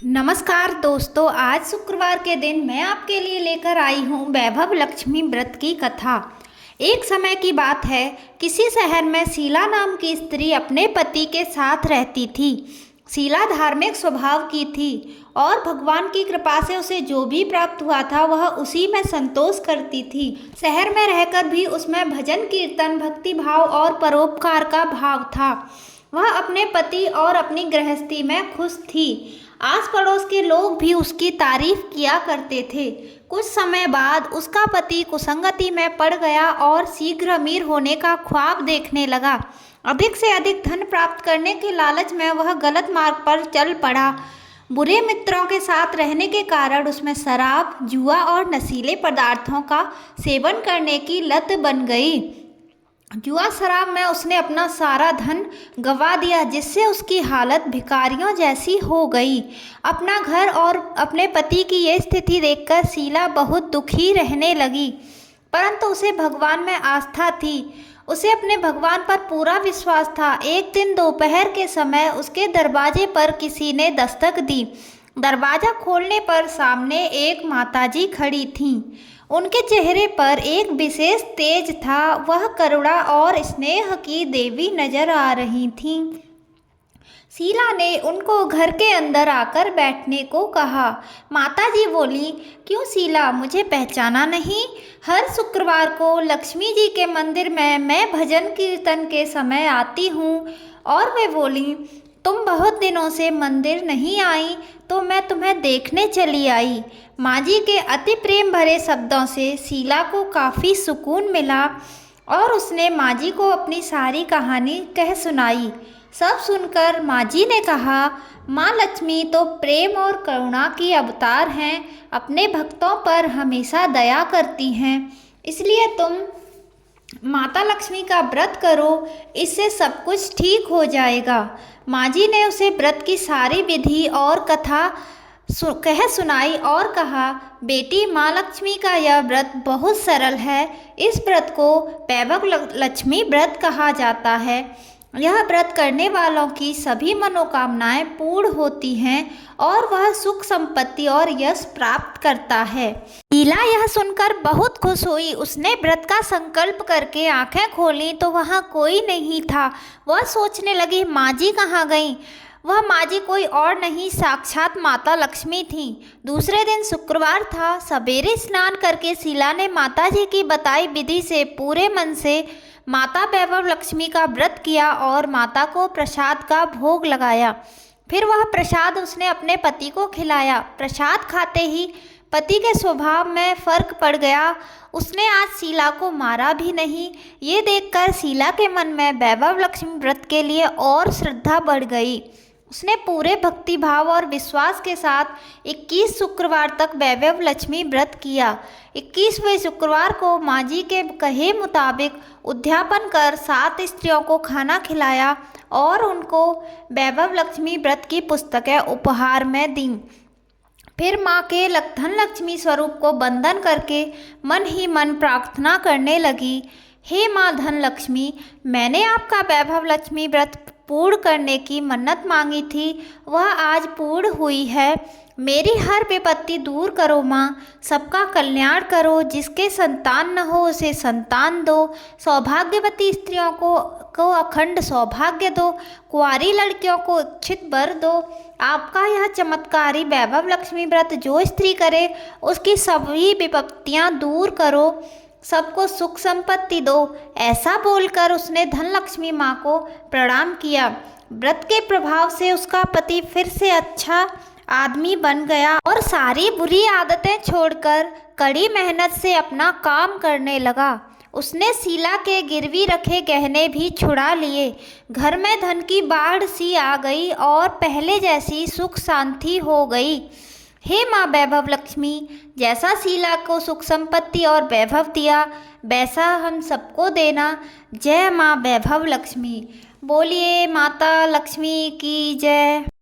नमस्कार दोस्तों, आज शुक्रवार के दिन मैं आपके लिए लेकर आई हूँ वैभव लक्ष्मी व्रत की कथा। एक समय की बात है, किसी शहर में शीला नाम की स्त्री अपने पति के साथ रहती थी। शीला धार्मिक स्वभाव की थी और भगवान की कृपा से उसे जो भी प्राप्त हुआ था वह उसी में संतोष करती थी। शहर में रहकर भी उसमें भजन कीर्तन, भक्ति भाव और परोपकार का भाव था। वह अपने पति और अपनी गृहस्थी में खुश थी। आस पड़ोस के लोग भी उसकी तारीफ किया करते थे। कुछ समय बाद उसका पति कुसंगति में पड़ गया और शीघ्र अमीर होने का ख्वाब देखने लगा। अधिक से अधिक धन प्राप्त करने के लालच में वह गलत मार्ग पर चल पड़ा। बुरे मित्रों के साथ रहने के कारण उसमें शराब, जुआ और नशीले पदार्थों का सेवन करने की लत बन गई। जुआ शराब में उसने अपना सारा धन गंवा दिया, जिससे उसकी हालत भिखारियों जैसी हो गई। अपना घर और अपने पति की ये स्थिति देखकर शीला बहुत दुखी रहने लगी, परंतु उसे भगवान में आस्था थी। उसे अपने भगवान पर पूरा विश्वास था। एक दिन दोपहर के समय उसके दरवाजे पर किसी ने दस्तक दी। दरवाज़ा खोलने पर सामने एक माताजी खड़ी थीं। उनके चेहरे पर एक विशेष तेज था। वह करुणा और स्नेह की देवी नजर आ रही थीं। शीला ने उनको घर के अंदर आकर बैठने को कहा। माताजी बोली, क्यों शीला, मुझे पहचाना नहीं? हर शुक्रवार को लक्ष्मी जी के मंदिर में मैं भजन कीर्तन के समय आती हूँ। और वे बोली, तुम बहुत दिनों से मंदिर नहीं आई तो मैं तुम्हें देखने चली आई। माँ जी के अति प्रेम भरे शब्दों से शीला को काफ़ी सुकून मिला और उसने माँ जी को अपनी सारी कहानी कह सुनाई। सब सुनकर माँ जी ने कहा, माँ लक्ष्मी तो प्रेम और करुणा की अवतार हैं, अपने भक्तों पर हमेशा दया करती हैं, इसलिए तुम माता लक्ष्मी का व्रत करो, इससे सब कुछ ठीक हो जाएगा। माँ जी ने उसे व्रत की सारी विधि और कथा कह सुनाई और कहा, बेटी, माँ लक्ष्मी का यह व्रत बहुत सरल है। इस व्रत को वैभव लक्ष्मी व्रत कहा जाता है। यह व्रत करने वालों की सभी मनोकामनाएं पूर्ण होती हैं और वह सुख संपत्ति और यश प्राप्त करता है। शीला यह सुनकर बहुत खुश हुई। उसने व्रत का संकल्प करके आंखें खोली तो वहाँ कोई नहीं था। वह सोचने लगी, माँ जी कहाँ गईं? वह माँ जी कोई और नहीं, साक्षात माता लक्ष्मी थीं। दूसरे दिन शुक्रवार था। सवेरे स्नान करके शीला ने माता जी की बताई विधि से पूरे मन से माता वैभव लक्ष्मी का व्रत किया और माता को प्रसाद का भोग लगाया। फिर वह प्रसाद उसने अपने पति को खिलाया। प्रसाद खाते ही पति के स्वभाव में फर्क पड़ गया। उसने आज शीला को मारा भी नहीं। ये देखकर शीला के मन में वैभव लक्ष्मी व्रत के लिए और श्रद्धा बढ़ गई। उसने पूरे भक्ति भाव और विश्वास के साथ 21 शुक्रवार तक वैभव लक्ष्मी व्रत किया। 21वें शुक्रवार को माँ जी के कहे मुताबिक उद्यापन कर 7 स्त्रियों को खाना खिलाया और उनको वैभव लक्ष्मी व्रत की पुस्तकें उपहार में दी। फिर माँ के धन लक्ष्मी स्वरूप को वंदन करके मन ही मन प्रार्थना करने लगी, हे माँ धन लक्ष्मी, मैंने आपका वैभव लक्ष्मी व्रत पूर्ण करने की मन्नत मांगी थी, वह आज पूर्ण हुई है। मेरी हर विपत्ति दूर करो माँ, सबका कल्याण करो। जिसके संतान न हो उसे संतान दो। सौभाग्यवती स्त्रियों को अखंड सौभाग्य दो। कुंवारी लड़कियों को इच्छित वर दो। आपका यह चमत्कारी वैभव लक्ष्मी व्रत जो स्त्री करे उसकी सभी विपत्तियाँ दूर करो, सबको सुख संपत्ति दो। ऐसा बोलकर उसने धन लक्ष्मी माँ को प्रणाम किया। व्रत के प्रभाव से उसका पति फिर से अच्छा आदमी बन गया और सारी बुरी आदतें छोड़कर कड़ी मेहनत से अपना काम करने लगा। उसने शीला के गिरवी रखे गहने भी छुड़ा लिए। घर में धन की बाढ़ सी आ गई और पहले जैसी सुख शांति हो गई। हे माँ वैभव लक्ष्मी, जैसा शीला को सुख संपत्ति और वैभव दिया वैसा हम सबको देना। जय माँ वैभव लक्ष्मी। बोलिए माता लक्ष्मी की जय।